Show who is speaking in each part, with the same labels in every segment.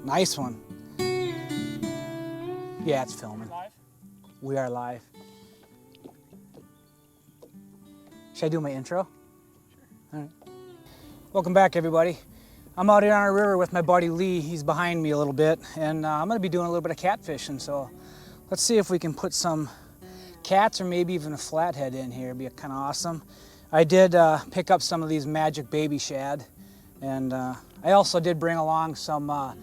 Speaker 1: Nice one. Yeah, it's filming.
Speaker 2: Live?
Speaker 1: We are live. Should I do my intro? Sure. All right. Welcome back, everybody. I'm out here on a river with my buddy Lee. He's behind me a little bit, and I'm gonna be doing a little bit of catfishing. So let's see if we can put some cats or maybe even a flathead in here. It'd be kind of awesome. I did pick up some of these magic baby shad, and I also did bring along some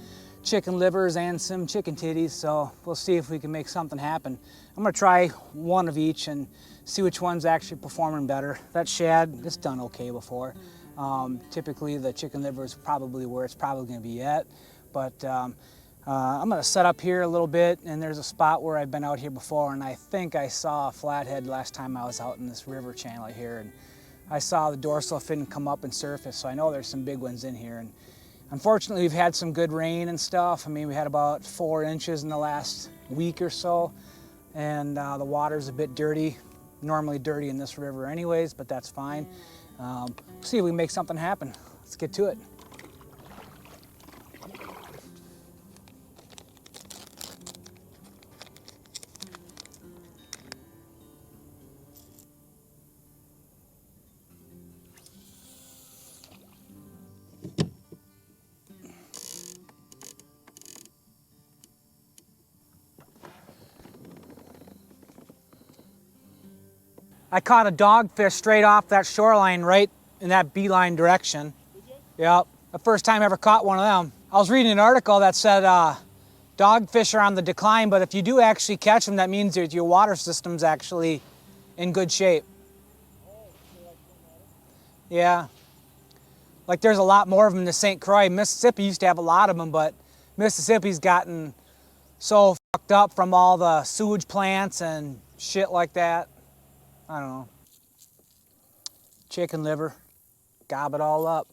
Speaker 1: chicken livers and some chicken titties, so we'll see if we can make something happen. I'm gonna try one of each and see which one's actually performing better. That shad, it's done okay before. Typically the chicken liver is probably where it's probably gonna be at, but I'm gonna set up here a little bit, and there's a spot where I've been out here before, and I think I saw a flathead last time I was out in this river channel here, and I saw the dorsal fin come up and surface, so I know there's some big ones in here. And unfortunately, we've had some good rain and stuff. I mean, we had about 4 inches in the last week or so, and the water's a bit dirty. Normally dirty in this river anyways, but that's fine. See if we can make something happen. Let's get to it. I caught a dogfish straight off that shoreline right in that beeline direction.
Speaker 2: Did you?
Speaker 1: Yep, the first time I ever caught one of them. I was reading an article that said dogfish are on the decline, but if you do actually catch them, that means that your water system's actually in good shape.
Speaker 2: Oh, so like
Speaker 1: Yeah, like there's a lot more of them in the St. Croix. Mississippi used to have a lot of them, but Mississippi's gotten so fucked up from all the sewage plants and shit like that. I don't know. Chicken liver, gob it all up.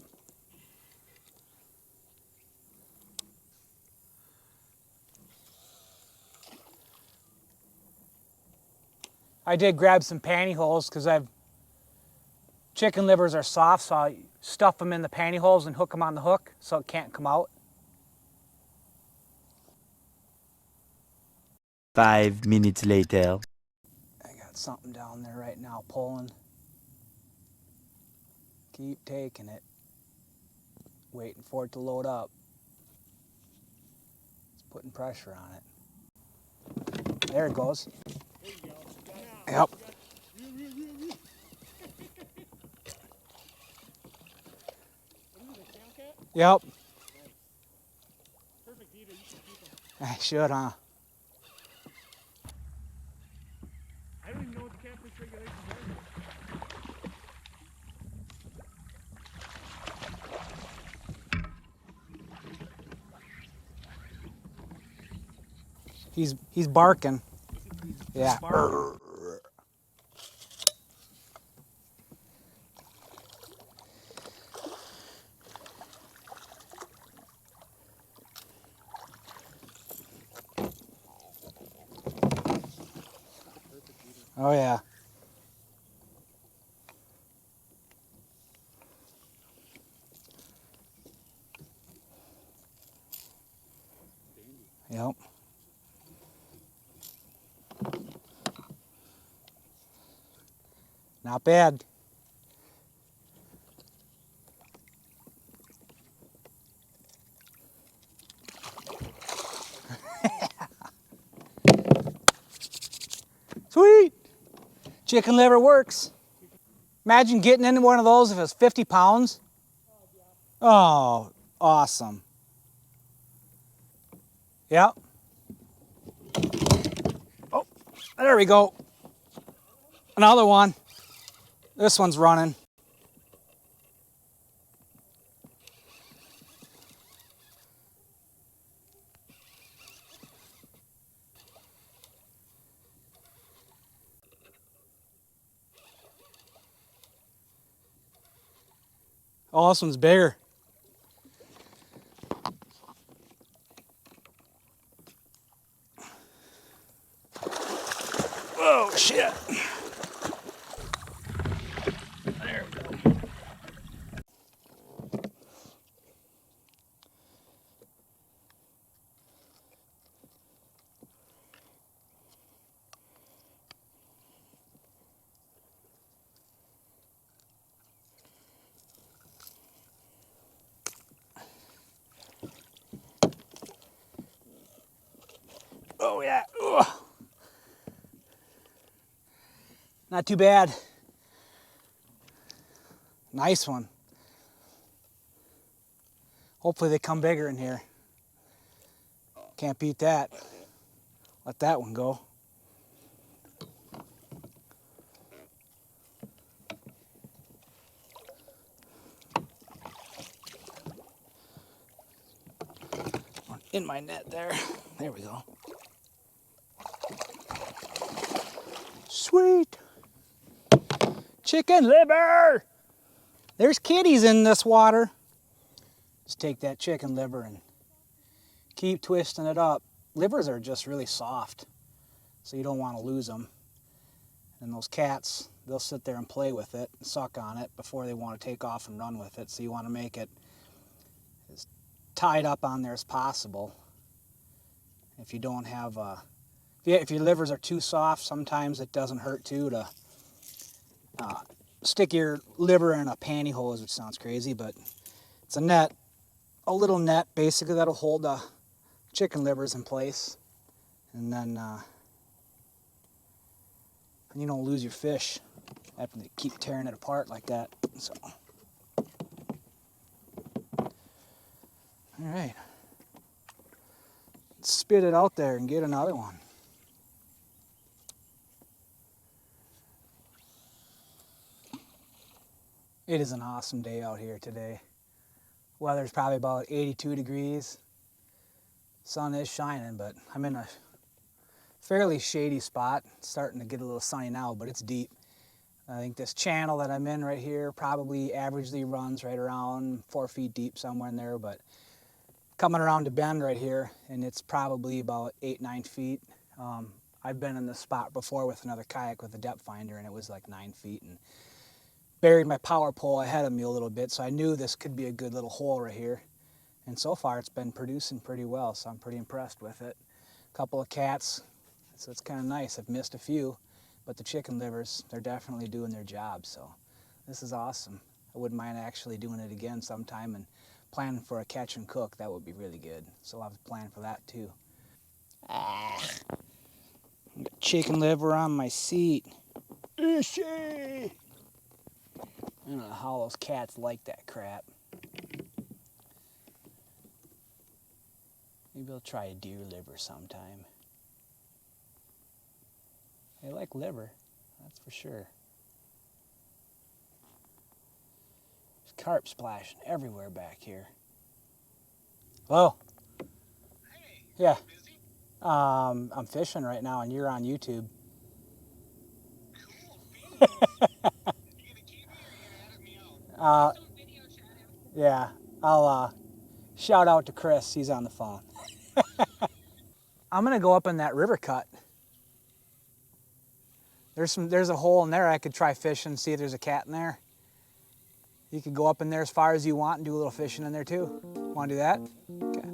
Speaker 1: I did grab some pantyhose because chicken livers are soft, so I stuff them in the pantyhose and hook them on the hook so it can't come out.
Speaker 3: 5 minutes later.
Speaker 1: I got something down there right now pulling. Keep taking it. Waiting for it to load up. It's putting pressure on it. There it goes.
Speaker 2: there you go.
Speaker 1: Yep.
Speaker 2: What is it, a town cat?
Speaker 1: Yep.
Speaker 2: Perfect eater, you should keep him.
Speaker 1: I should, huh?
Speaker 2: I don't even know what the catfish regulations are.
Speaker 1: He's barking. Yeah.
Speaker 2: Barking.
Speaker 1: Oh yeah. Yep. Not bad. Sweet. Chicken liver works. Imagine getting into one of those if it was 50 pounds. Oh, awesome. Yep. Oh, there we go. Another one. This one's running. Oh, this one's bigger. Oh, shit. There we go. yeah. Ugh. Not too bad. Nice one. Hopefully they come bigger in here. Can't beat that. Let that one go. In my net there. There we go. Sweet. Chicken liver. There's kitties in this water. Just take that chicken liver and keep twisting it up. Livers are just really soft, so you don't want to lose them. And those cats, they'll sit there and play with it and suck on it before they want to take off and run with it. So you want to make it as tied up on there as possible. If you don't have, if your livers are too soft, sometimes it doesn't hurt too to stick your liver in a pantyhose, which sounds crazy, but it's a net, a little net basically that'll hold the chicken livers in place, and then you don't lose your fish after they keep tearing it apart like that. So, all right, let's spit it out there and get another one. It is an awesome day out here today. Weather's probably about 82 degrees. Sun is shining, but I'm in a fairly shady spot. It's starting to get a little sunny now, but it's deep. I think this channel that I'm in right here probably averagely runs right around 4 feet deep, somewhere in there, but coming around the bend right here, and it's probably about 8-9 feet. I've been in this spot before with another kayak with a depth finder, and it was like 9 feet, and buried my power pole ahead of me a little bit, so I knew this could be a good little hole right here. And so far it's been producing pretty well, so I'm pretty impressed with it. A couple of cats, so it's kind of nice. I've missed a few, but the chicken livers, they're definitely doing their job, so this is awesome. I wouldn't mind actually doing it again sometime and planning for a catch and cook. That would be really good. So I'll have a plan for that too. Got chicken liver on my seat. Ishy! I don't know how those cats like that crap. Maybe I'll try a deer liver sometime. They like liver, that's for sure. There's carp splashing everywhere back here. Hello?
Speaker 2: Hey,
Speaker 1: Yeah.
Speaker 2: busy?
Speaker 1: I'm fishing right now and you're on YouTube.
Speaker 2: Cool beans. You gonna keep me or you gonna edit me out?
Speaker 1: Yeah, I'll shout out to Chris, he's on the phone. I'm gonna go up in that river cut. There's a hole in there I could try fishing, see if there's a cat in there. You could go up in there as far as you want and do a little fishing in there too. Wanna do that? Okay.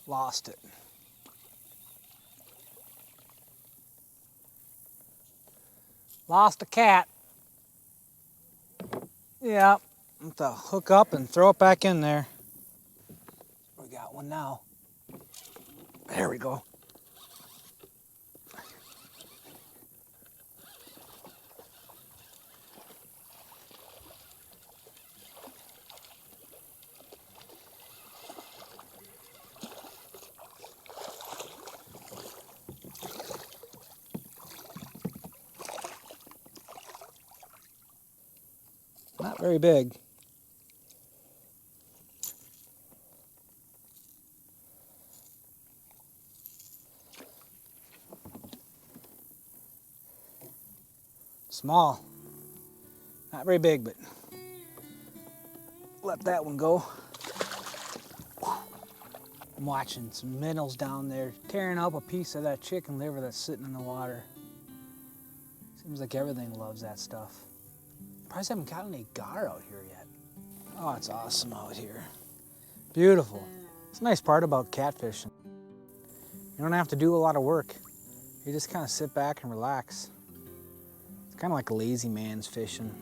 Speaker 1: Lost it. Lost a cat. Yeah, I'll have to hook up and throw it back in there. We got one now. There we go. Not very big. Small. Not very big, but let that one go. I'm watching some minnows down there tearing up a piece of that chicken liver that's sitting in the water. Seems like everything loves that stuff. Probably haven't caught any gar out here yet. Oh, it's awesome out here. Beautiful. It's a nice part about catfishing. You don't have to do a lot of work. You just kind of sit back and relax. It's kind of like a lazy man's fishing.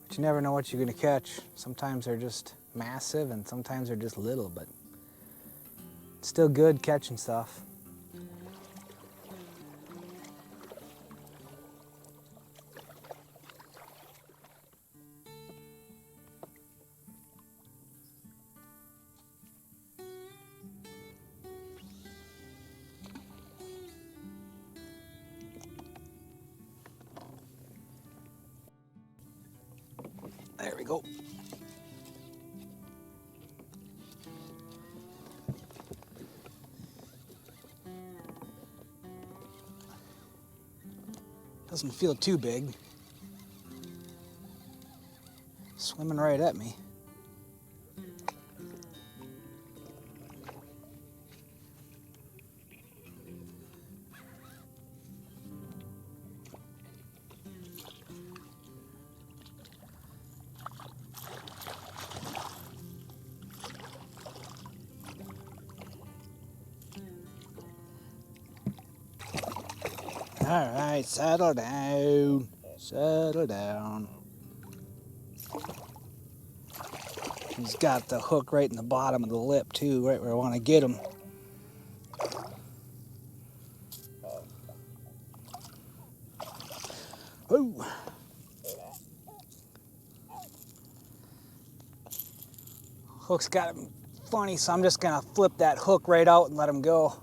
Speaker 1: But you never know what you're gonna catch. Sometimes they're just massive and sometimes they're just little, but it's still good catching stuff. There we go. Doesn't feel too big. Swimming right at me. All right, settle down. Settle down. He's got the hook right in the bottom of the lip too, right where I want to get him. Oh. Hook's got him funny, so I'm just gonna flip that hook right out and let him go.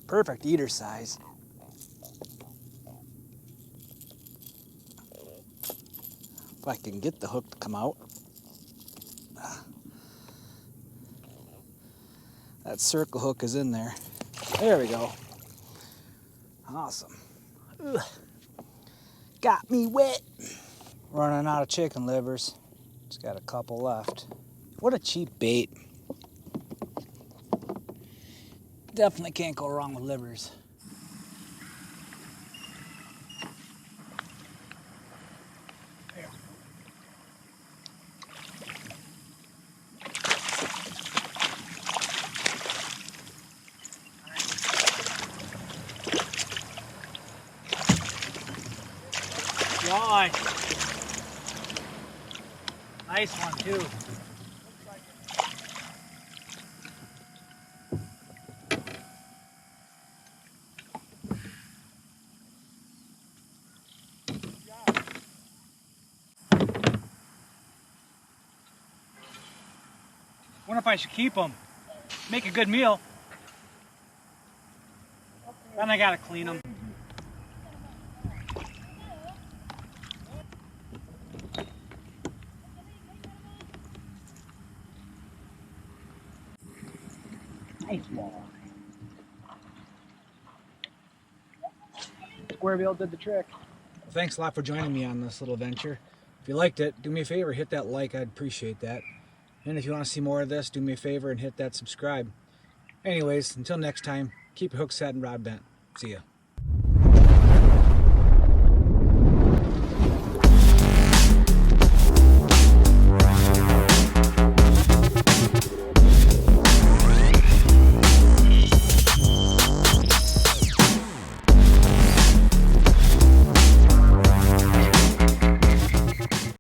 Speaker 1: Perfect eater size. If I can get the hook to come out. That circle hook is in there. There we go. Awesome. Ugh. Got me wet. Running out of chicken livers. Just got a couple left. What a cheap bait. Definitely can't go wrong with livers. Walleye. Nice one too. Wonder if I should keep them. Make a good meal. Then I gotta clean them. Nice walleye. Square bill did the trick. Well, thanks a lot for joining me on this little venture. If you liked it, do me a favor, hit that like, I'd appreciate that. And if you want to see more of this, do me a favor and hit that subscribe. Anyways, until next time, keep your hook set and rod bent. See ya.